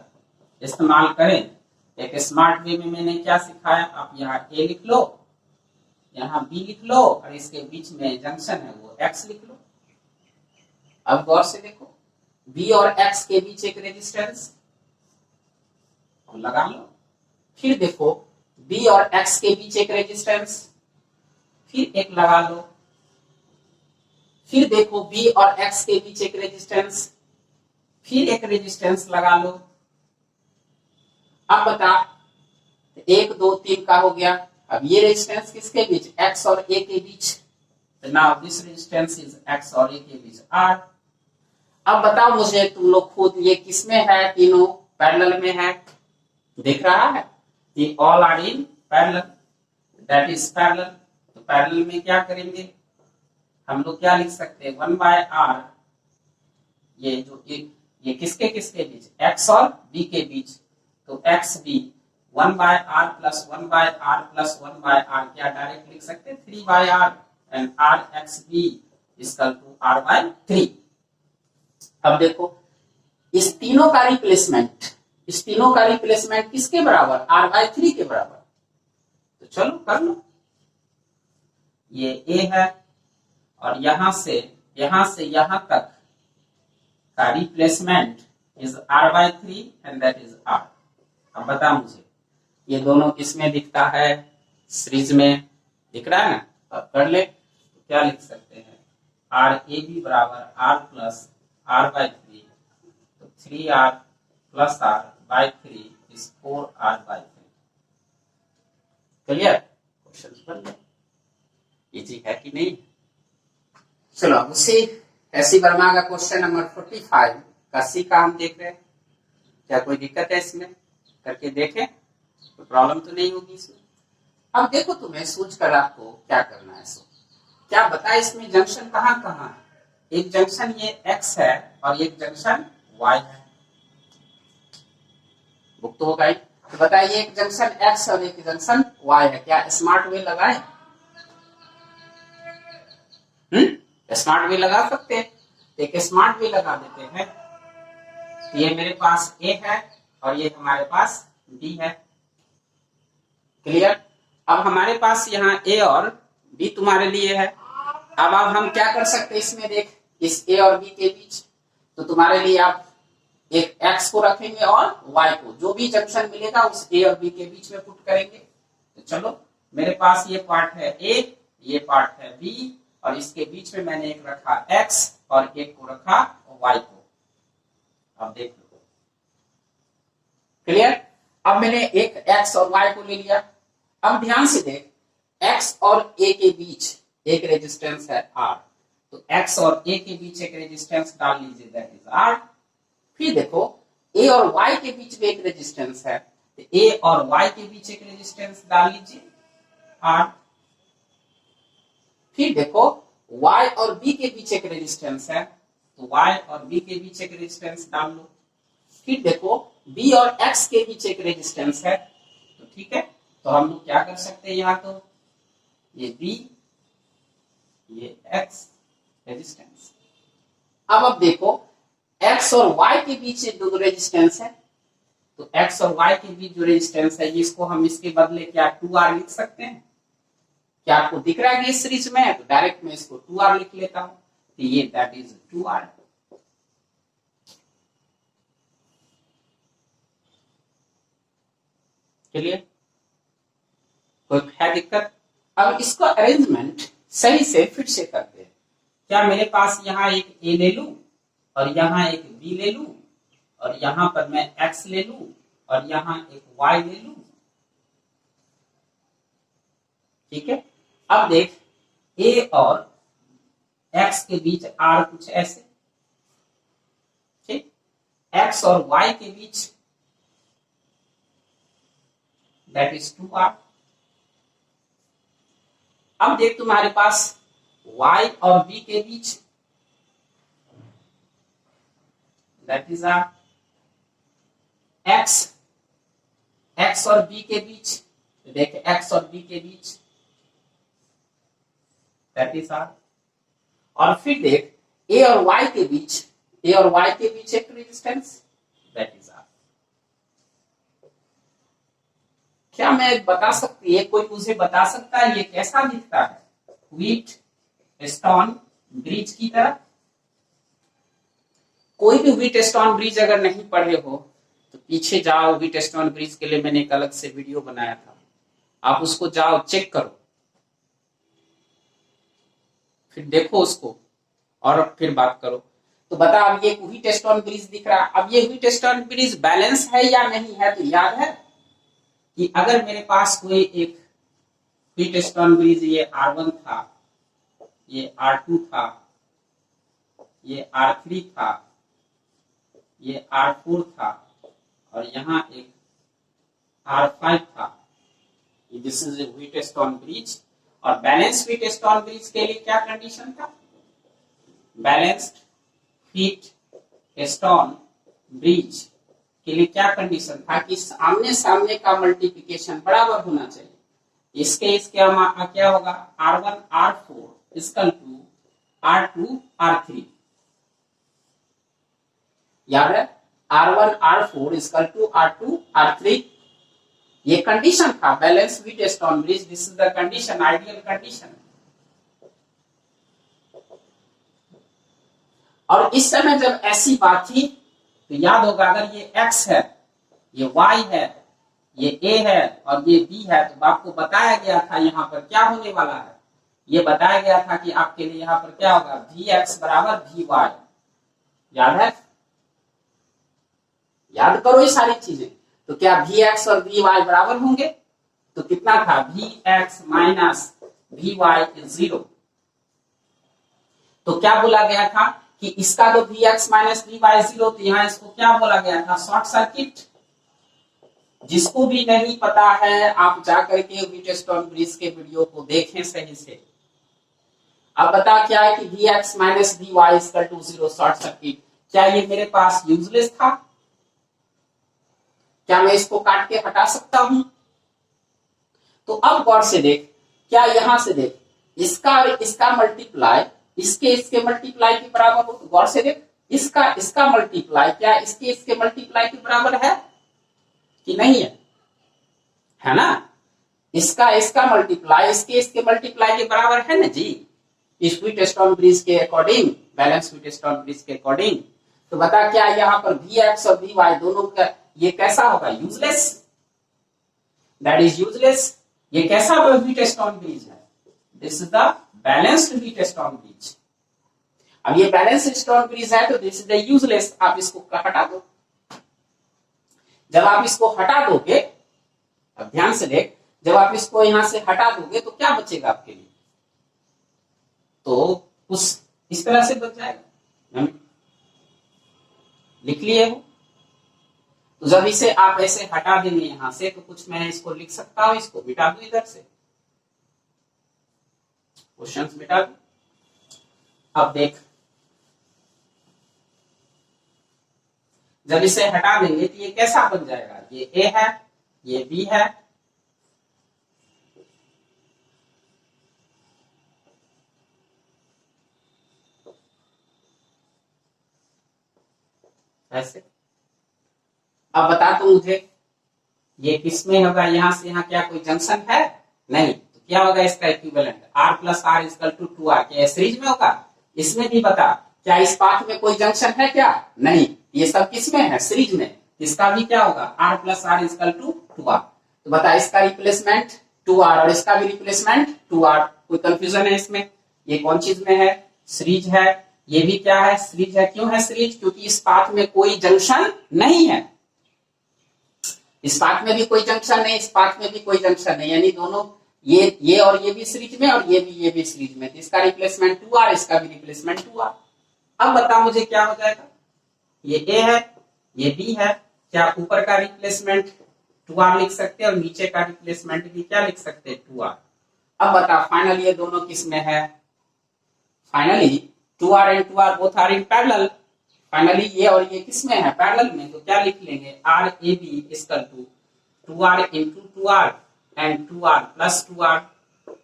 इस्तेमाल करें, एक स्मार्ट वे में मैंने क्या सिखाया, आप यहाँ ए लिख लो, यहाँ बी लिख लो, और इसके बीच में जंक्शन है वो एक्स लिख लो। अब गौर से देखो, बी और एक्स के बीच एक रेजिस्टेंस लगा लो, फिर देखो बी और एक्स के बीच एक रेजिस्टेंस, फिर एक लगा लो, फिर देखो बी और एक्स के बीच एक रेजिस्टेंस, फिर एक रेजिस्टेंस लगा लो। अब बता, 1 2 3 का हो गया। अब ये रेजिस्टेंस किसके बीच, एक्स और ए के बीच, now this resistance is X और ए के बीच आर। अब बताओ मुझे तुम लोग खुद, ये किसमें है, तीनों पैरेलल में है, दिख रहा है, ये all are in parallel, that is parallel. तो पैरेलल में क्या करेंगे, हम लोग क्या लिख सकते हैं, 1 बाय आर, ये जो ये किसके किसके बीच, एक्स और बी के बीच, तो X B 1 by R plus 1 by R plus 1 by R, क्या डायरेक्ट लिख सकते हैं 3 by R, and R X B equal to R by 3। अब देखो इस तीनों का रिप्लेसमेंट किसके बराबर, आर बाय 3 के बराबर। तो चलो कर लो, ये ए है और यहां से यहां तक का replacement is R by 3 and that is R. अब बता मुझे ये दोनों किसमें दिखता है, सीरीज में दिख रहा है ना। अब कर ले, तो क्या लिख सकते हैं, आर ए बी बराबर आर प्लस आर बाय 3, तो 3r plus R by 3 is 4r by 3। Clear, question बन गए, इजी है कि नहीं। चलो अब उसी ऐसी वर्मा का क्वेश्चन नंबर 45 का सी का हम देख रहे हैं। क्या कोई दिक्कत है इसमें, करके देखें, कोई प्रॉब्लम तो नहीं होगी इसमें। अब देखो तुम्हें सोच कर आपको क्या करना है, सो क्या बता, इसमें जंक्शन कहाँ कहाँ है, एक जंक्शन ये x है और एक जंक्शन y है, बुक तो होगा ही। तो बताइए एक जंक्शन x और एक जंक्शन y है, क्या स्मार्ट वे लगाए, स्मार्ट वे लगा सकते हैं, एक स्मार्ट वे लगा देते हैं। तो ये मेरे पास A है और ये हमारे पास B है, क्लियर। अब हमारे पास यहाँ A और B तुम्हारे लिए है। अब हम क्या कर सकते हैं इसमें, देख इस A और B के बीच, तो तुम्हारे लिए आप एक X को रखेंगे और Y को, जो भी जंक्शन मिलेगा उस A और B के बीच में पुट करेंगे। तो चलो मेरे पास ये पार्ट है A, ये पार्ट है B, और इसके बीच में मैंने एक रखा X और एक को रखा Y को। अब देख लो, क्लियर। अब मैंने एक X और Y को ले लिया। अब ध्यान से देख, X और A के बीच एक रेजिस्टेंस है R, तो X और A के बीच एक रेजिस्टेंस डाल लीजिए, दैट इज R। फिर देखो A और Y के बीच में एक रेजिस्टेंस है, तो A और Y के बीच एक रेजिस्टेंस डाल लीजिए R। फिर देखो Y और B के बीच एक रेजिस्टेंस है, तो Y और B के बीच एक रेजिस्टेंस डाल लो। फिर देखो B और X के बीच एक रेजिस्टेंस है, तो ठीक है, तो हम लोग क्या कर सकते हैं, यहाँ तो ये B ये X रेजिस्टेंस। अब देखो X और Y के बीच दो रेजिस्टेंस है, तो X और Y के बीच जो रेजिस्टेंस है इसको हम इसके बदले क्या 2R लिख सकते हैं। क्या आपको दिख रहा है कि इस सीरीज में, तो डायरेक्ट मैं इसको 2R लिख लेता हूं, तो ये दैट इज 2R। चलिए, कोई है दिक्कत। अब इसको अरेंजमेंट सही से फिर से करते हैं। क्या मेरे पास यहाँ एक A ले लूं और यहाँ एक B ले लूं और यहाँ पर मैं X ले लूं और यहाँ एक Y ले लूं, ठीक है। अब देख A और X के बीच R कुछ ऐसे, ठीक, X और Y के बीच दैट इज 2R। अब देख तुम्हारे पास Y और B के बीच दैट इज R, X और B के बीच, देख X और B के बीच दैट इज R। और फिर देख A और Y के बीच, A और Y के बीच एक रेजिस्टेंस दैट इज आर। क्या मैं बता सकती है, कोई मुझे बता सकता है ये कैसा दिखता है? व्हीट स्टोन ब्रिज की तरह। कोई भी व्हीट स्टोन ब्रिज अगर नहीं पढ़े हो तो पीछे जाओ, व्हीट स्टोन ब्रिज के लिए मैंने एक अलग से वीडियो बनाया था, आप उसको जाओ चेक करो, फिर देखो उसको और फिर बात करो। तो बता, अब ये व्हीट स्टोन ब्रिज दिख रहा है, अब ये व्हीट स्टोन ब्रिज बैलेंस है या नहीं है? तो याद है कि अगर मेरे पास कोई एक व्हीट स्टोन ब्रिज, ये R1 था, ये R2 था, ये R3 था, ये R4 था और यहाँ एक R5 था, this is wheat stone bridge. और बैलेंस व्हीट स्टोन ब्रिज के लिए क्या कंडीशन था? बैलेंस्ड व्हीट स्टोन ब्रिज के लिए क्या कंडीशन था कि आमने सामने का मल्टीप्लिकेशन बराबर होना चाहिए। इसके क्या होगा? R1 R4 equal to R2 R3। याद है, R1 R4 equal to R2 R3, ये कंडीशन था balance wheat stone bridge. This is the condition, ideal condition. और इस समय जब ऐसी बात थी तो याद होगा, अगर ये x है, ये y है, ये a है और ये b है, तो आपको बताया गया था यहाँ पर क्या होने वाला है। ये बताया गया था कि आपके लिए यहाँ पर क्या होगा, vx बराबर vy। याद है? याद करो ये सारी चीजें। तो क्या vx और vy बराबर होंगे? तो कितना था? vx minus vy is 0। तो क्या बोला गया था कि इसका तो vx माइनस vy 0, तो यहां इसको क्या बोला गया था? Short circuit. जिसको भी नहीं पता है आप जाकर के व्हीट स्टोन ब्रिज के वीडियो को देखें सही से। अब बता क्या है कि vx minus vy equal to 0 short circuit. क्या ये मेरे पास यूजलेस था? क्या मैं इसको काट के हटा सकता हूं? तो अब गौर से देख, क्या यहां से देख, इसका और इसका मल्टीप्लाई इसके मल्टीप्लाई के बराबर हो। तो गौर से देख, इसका मल्टीप्लाई क्या इसके मल्टीप्लाई के बराबर है कि नहीं है? है ना? इसका मल्टीप्लाई इसके मल्टीप्लाई के बराबर है ना जी, इस व्हीट स्टोन ब्रिज के according, balance wheat stone bridge के अकॉर्डिंग। तो बता क्या यहाँ पर vx और vy दोनों का ये कैसा होगा? यूजलेस। That is useless. ये कैसा व्हीट स्टोन ब्रिज है? This is the balanced wheat stone bridge. अब ये बैलेंस्ड स्टोन ब्रिज है तो दिस इज द यूजलेस। आप इसको हटा दो। जब आप इसको हटा दोगे, अब ध्यान से देख, जब आप इसको यहां से हटा दोगे तो क्या बचेगा आपके लिए? तो उस इस तरह से बच जाएगा। लिख लिए हो? तो जब इसे आप ऐसे हटा देंगे यहां से, तो कुछ मैं इसको लिख सकता हूं, इसको मिटा दू इधर से, क्वेश्चन मिटा दू। अब देख, जब इसे हटा देंगे तो ये कैसा बन जाएगा? ये ए है, ये बी है, ऐसे। अब बता तो मुझे ये किसमें होगा? यहां से यहां क्या कोई जंक्शन है? नहीं। तो क्या होगा इसका equivalent? r plus R equal to 2r। क्या सीरीज में होगा? इसमें भी बता, क्या इस पाथ में कोई जंक्शन है क्या? नहीं। ये सब किसमें है? सीरीज में। इसका भी क्या होगा? r plus R equal to 2r। तो बता, इसका रिप्लेसमेंट 2r और इसका भी रिप्लेसमेंट 2r। कोई कंफ्यूजन है इसमें? ये कौन चीज में है? सीरीज है। ये भी क्या है? सीरीज है। क्यों है सीरीज? क्योंकि इस पाथ में कोई जंक्शन नहीं है। इस पाथ में भी कोई जंक्शन नहीं, इस पाथ में भी कोई जंक्शन नहीं, यानी दोनों ये और ये भी सीरीज में और ये भी सीरीज में। तो इसका रिप्लेसमेंट 2r, इसका भी रिप्लेसमेंट 2r। अब बता मुझे क्या हो जाएगा? ये ए है, ये बी है। क्या ऊपर का रिप्लेसमेंट 2r लिख सकते हैं और नीचे का रिप्लेसमेंट भी क्या लिख सकते हैं? 2r। अब बता फाइनली ये दोनों किस में है? Finally 2r and 2r both are in parallel. Finally ये और ये किस में है? पैरेलल में। तो क्या लिख लेंगे? r a b equal to 2r into 2r and 2r plus 2r,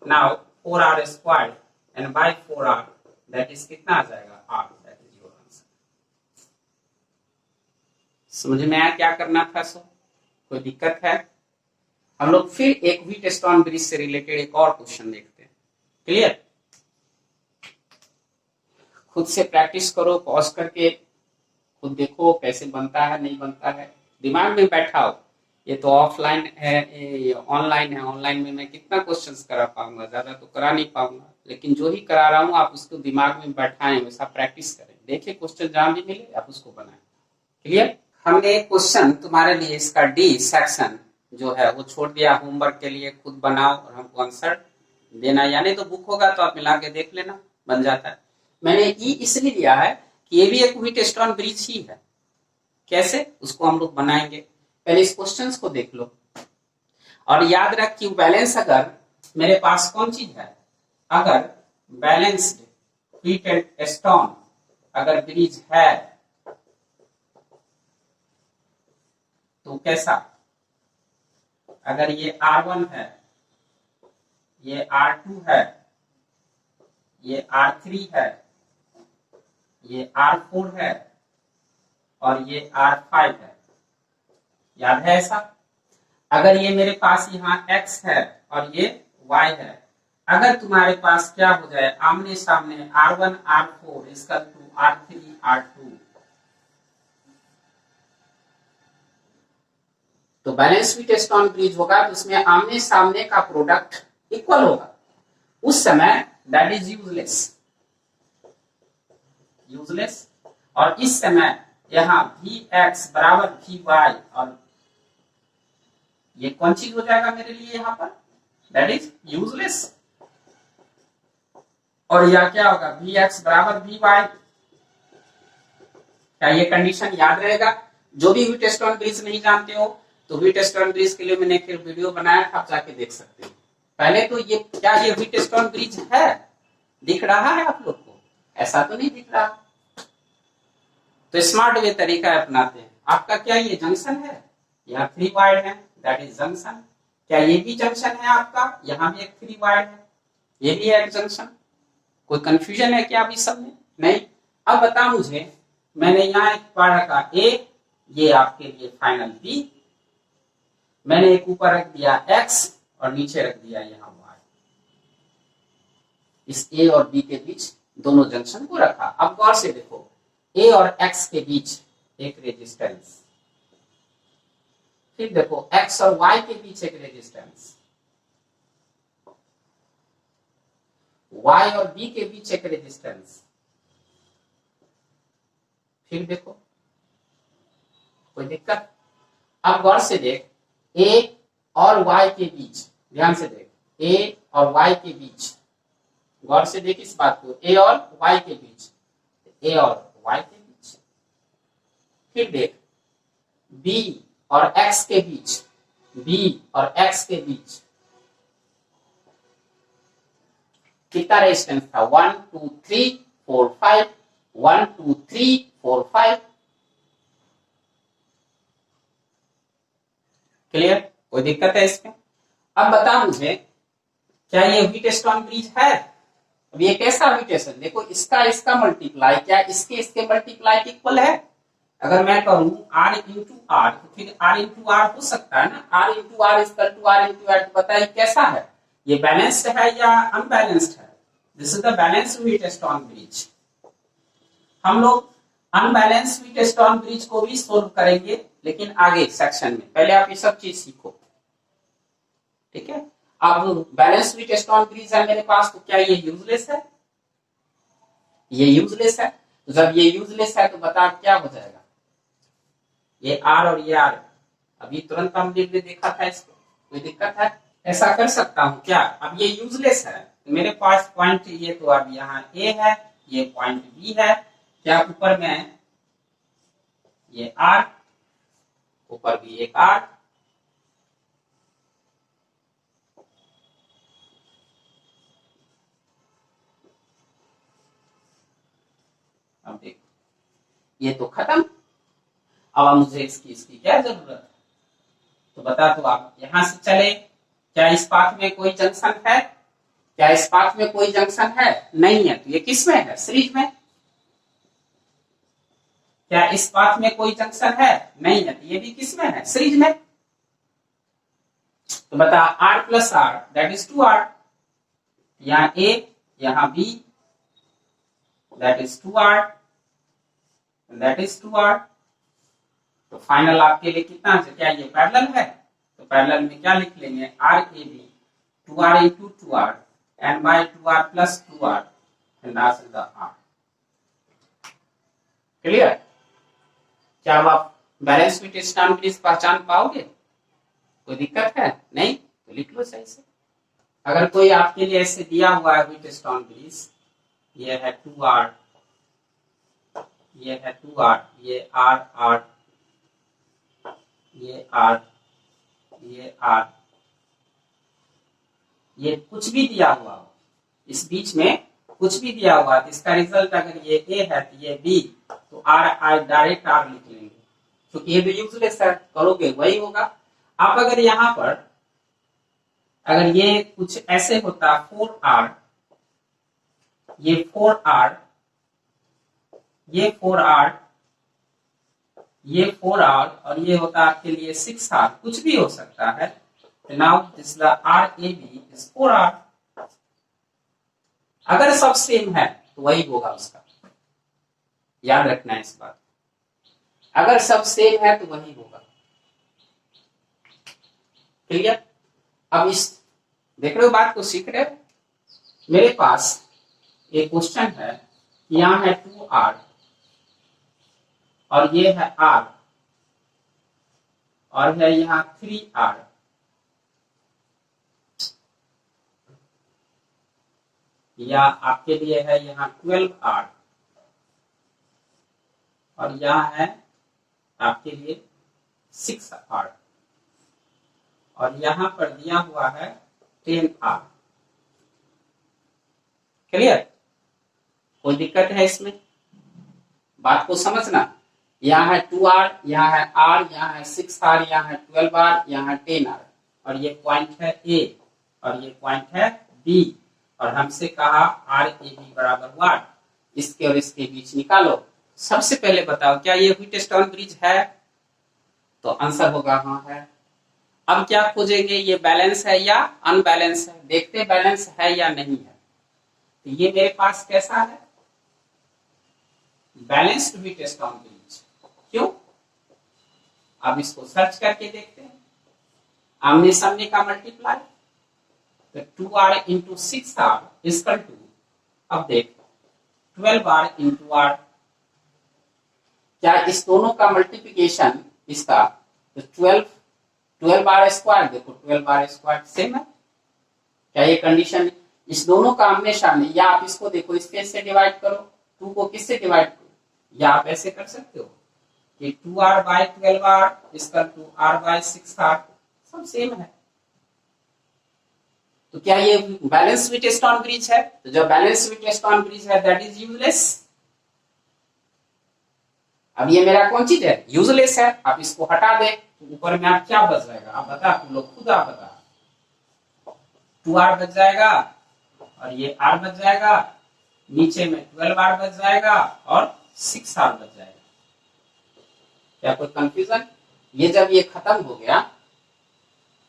now 4r squared and by 4r, that is कितना आ जाएगा? r। that is your answer। समझ में आया क्या करना था? सो कोई दिक्कत है? हम लोग फिर एक व्हीटस्टोन ब्रिज से रिलेटेड एक और क्वेश्चन देखते हैं। क्लियर? खुद से प्रैक्टिस करो, पॉज करके खुद देखो कैसे बनता है नहीं बनता है, दिमाग में बैठाओ। ये तो ऑफलाइन है, ये ऑनलाइन है। ऑनलाइन में मैं कितना क्वेश्चंस करा पाऊंगा, ज्यादा तो करा नहीं पाऊंगा, लेकिन जो ही करा रहा हूँ आप उसको दिमाग में बैठाएं, वैसा प्रैक्टिस करें। देखिए क्वेश्चन जहां भी मिले आप उसको बनाएं। क्लियर? हमने एक क्वेश्चन तुम्हारे लिए इसका डी सेक्शन जो है वो छोड़ दिया होमवर्क के लिए, खुद बनाओ और हमको आंसर देना, यानी तो बुक होगा तो आप मिला के देख लेना, बन जाता है। मैंने ई इसलिए लिया है कि ये भी एक व्हीटस्टोन ब्रिज ही है। कैसे उसको हम लोग बनाएंगे, पहले इस क्वेश्चन को देख लो और याद रख कि बैलेंस अगर मेरे पास कौन चीज है, अगर बैलेंस्ड व्हीटस्टोन अगर ब्रिज है तो कैसा, अगर ये R1 है, ये R2 है, ये R3 है, ये R4 है और ये R5 है, याद है ऐसा? अगर ये मेरे पास यहाँ X है और ये Y है, अगर तुम्हारे पास क्या हो जाए आमने सामने R1 R4 इसका टू R3 R2, तो बैलेंस व्हीटस्टोन ब्रिज होगा तो इसमें आमने सामने का प्रोडक्ट इक्वल होगा। उस समय दैट इज यूजलेस। और इस समय यहाँ Vx बराबर Vy और ये कौन चीज हो जाएगा मेरे लिए यहाँ पर, दैट इज यूजलेस। और यह क्या होगा, Vx बराबर Vy। क्या ये कंडीशन याद रहेगा? जो भी व्हीटस्टोन ब्रिज नहीं जानते हो तो व्हीटस्टोन ब्रिज के लिए मैंने एक वीडियो बनाया था, आप जाके देख सकते हो। पहले तो ये क्या ये व्हीटस्टोन ब्रिज है, दिख रहा है आप लोग को? ऐसा तो नहीं दिख रहा। तो स्मार्ट वे तरीका अपनाते हैं। आपका क्या ये जंक्शन है, यहाँ 3 वायर है, दैट इज जंक्शन। क्या ये भी जंक्शन है आपका, यहाँ भी एक 3 वायर है, ये भी है एक जंक्शन। कोई कंफ्यूजन है क्या अभी सब में? नहीं। अब बता मुझे, मैंने यहाँ एक पढ़ रखा ए, ये आपके लिए फाइनल बी, मैंने एक ऊपर रख दिया x और नीचे रख दिया यहाँ y। इस a और b के बीच दोनों जंक्शन को रखा। अब गौर से देखो, a और x के बीच एक रेजिस्टेंस, फिर देखो x और y के बीच एक रेजिस्टेंस, y और b के बीच एक रेजिस्टेंस, फिर देखो कोई दिक्कत? अब गौर से देख, a और y के बीच, ध्यान से देख, a और y के बीच, गौर से देख इस बात को, a और y के बीच, a और y के बीच, फिर देख b और x के बीच, b और x के बीच कितना रेजिस्टेंस था, 1 2 3 4 5, 1 2 3 4 5। क्लियर? कोई दिक्कत है इसमें? अब बता मुझे, क्या ये व्हीटस्टोन ब्रिज है? अब ये कैसा व्हीटस्टोन, देखो इसका मल्टीप्लाई क्या इसके मल्टीप्लाई के इक्वल है? अगर मैं कहूं R इंटू आर तो फिर R इंटू आर हो सकता है ना, R into R equal to R into R. तो बताइए कैसा है, ये बैलेंस्ड है या अनबैलेंस्ड है? This is the balanced Wheatstone bridge. हम लोग अनबैलेंस्ड व्हीटस्टोन ब्रिज को भी सोल्व करेंगे, लेकिन आगे सेक्शन में। पहले आप ये सब चीज सीखो, ठीक है? अब बैलेंस व्हीटस्टोन ब्रिज है मेरे पास, तो क्या ये यूजलेस है? ये यूजलेस है। तो जब ये यूजलेस है तो बता क्या हो जाएगा, ये आर और ये आर। अभी तुरंत हमने देखा था इसको, कोई दिक्कत है? ऐसा कर सकता हूं क्या? अब ये यूजलेस है तो मेरे पास पॉइंट, ये तो अब यहाँ ए है, ये पॉइंट बी है, क्या ऊपर में ये आर, ऊपर भी एक आर, अब देखो ये तो खत्म। अब मुझे इसकी क्या जरूरत है? तो बता, तो आप यहां से चले, क्या इस पाथ में कोई जंक्शन है? क्या इस पाथ में कोई जंक्शन है? नहीं है। तो ये किस में है, सीरीज में। क्या इस पाथ में कोई जंक्शन है? नहीं है। ये भी किस में है? सीरीज में। तो बता R plus R that is 2R, यहाँ A यहाँ B that is 2R that is 2R। तो फाइनल आपके लिए कितना है? क्या ये पैरेलल है? तो पैरेलल में क्या लिख लेंगे? RAB 2R into 2R and by 2R plus 2R and that's the R। Clear? क्या आप बैलेंस विथ स्टैंड ब्रिज पहचान पाओगे? कोई दिक्कत है? नहीं तो लिख लो सही से। अगर कोई आपके लिए ऐसे दिया हुआ है विथ स्टोन ब्रिज, ये है 2R, ये है 2R, ये R R, ये R, ये R, ये कुछ भी दिया हुआ हो, इस बीच में कुछ भी दिया हुआ है, इसका रिजल्ट अगर ये A है तो ये B, तो R I डायरेक्ट R लिख लेंगे, क्योंकि ये भी यूजलेस है, करोगे वही होगा। आप अगर यहाँ पर अगर ये कुछ ऐसे होता 4R, ये 4R, ये 4R, ये 4R और ये होता आपके लिए 6R, कुछ भी हो सकता है। Now this RAB is 4R। अगर सब सेम है तो वही होगा उसका, याद रखना है इस बात। अगर सब सेम है तो वही होगा। क्लियर? अब इस देख रहे हो बात को, सीख रहे हो? मेरे पास एक क्वेश्चन है, यहाँ है 2R और ये है R और है यहाँ 3R, या आपके लिए है यहाँ 12R और यहाँ है आपके लिए 6R और यहाँ पर दिया हुआ है 10R। क्लियर? कोई दिक्कत है इसमें? बात को समझना। यहाँ है 2R, यहाँ है R, यहाँ है 6R, यहाँ है 12R, यहाँ है 10R और ये पॉइंट है A और ये पॉइंट है B और हमसे कहा RAB बराबर व्हाट? इसके और इसके बीच निकालो। सबसे पहले बताओ क्या ये व्हीटस्टोन ब्रिज है? तो आंसर होगा हाँ है। अब क्या खोजेंगे? ये बैलेंस है या अनबैलेंस है? देखते बैलेंस है या नहीं है। तो ये मेरे पास कैसा है? Balanced Wheatstone bridge. क्यों? अब इसको सर्च करके देखते हैं। आमने सामने का मल्टीप्लाई, तो 2R into 6R equal to, अब देख 12R इंटू R। क्या इस दोनों का मल्टीप्लिकेशन इसका, तो 12R स्क्वायर, देखो 12R स्क्वायर सेम है। क्या ये कंडीशन? इस दोनों का आमने सामने, या आप इसको देखो, इसके से डिवाइड करो, 2 को किससे डिवाइड करो, या आप ऐसे कर सकते हो कि 2R by 12R equal to R by 6R, सब सेम है। तो क्या ये बैलेंस व्हीटस्टोन ब्रिज है? तो जो बैलेंस व्हीटस्टोन ब्रिज है दैट इज यूजलेस। अब ये मेरा कौन चीज है? यूजलेस है। आप इसको हटा दे तो ऊपर में आप क्या बच जाएगा? आप बता, तुम लोग खुद आप बता। 2R बच जाएगा और ये R बच जाएगा, नीचे में 12R बच जाएगा और 6R बच जाएगा। क्या कोई कंफ्यूजन? ये जब ये खत्म हो गया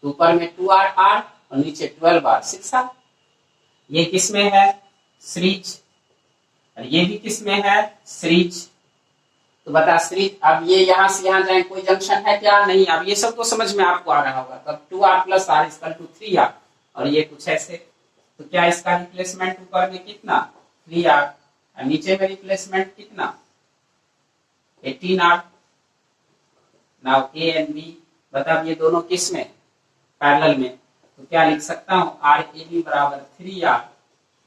तो ऊपर में 2R R और नीचे 12R 6R। ये किस में है? सीरीज। और ये भी किस में है? सीरीज। तो बता सीरीज। अब ये यहां से यहां जाए, कोई जंक्शन है क्या? नहीं। अब ये सब तो समझ में आपको आ रहा होगा। तब 2R plus R equal to 3R और ये कुछ ऐसे। तो क्या इसका रिप्लेसमेंट ऊपर में कितना? 3R और नीचे में रिप्लेसमेंट कितना? 18R। Now A and B, बता ये दोनों किस में? पैरेलल में। तो क्या लिख सकता हूं? RAB बराबर 3R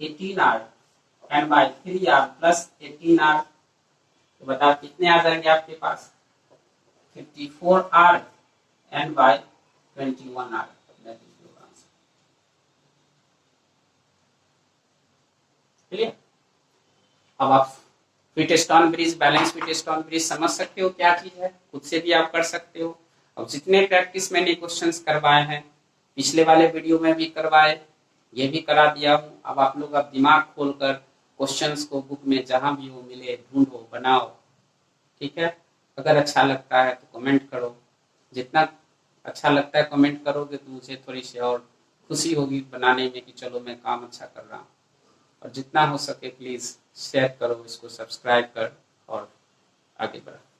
18R and bye 3R plus 18R। तो बता कितने आ जाएंगे आपके पास? 54R and bye 21R। Clear? अब आप Wheatstone bridge, balance Wheatstone bridge समझ सकते हो क्या चीज है, खुद से भी आप कर सकते हो। अब जितने प्रैक्टिस मैंने क्वेश्चंस करवाए हैं, पिछले वाले वीडियो में भी करवाए, ये भी करा दिया हूँ। अब आप लोग अब दिमाग खोलकर क्वेश्चंस को बुक में जहां भी हो मिले ढूंढो, बनाओ। ठीक है। अगर अच्छा लगता है तो कमेंट करो, जितना अच्छा लगता है कमेंट करोगे तो मुझे थोड़ी सी और खुशी होगी बनाने में कि चलो मैं काम अच्छा कर रहा हूँ। और जितना हो सके प्लीज़ शेयर करो इसको, सब्सक्राइब कर और आगे बढ़ो।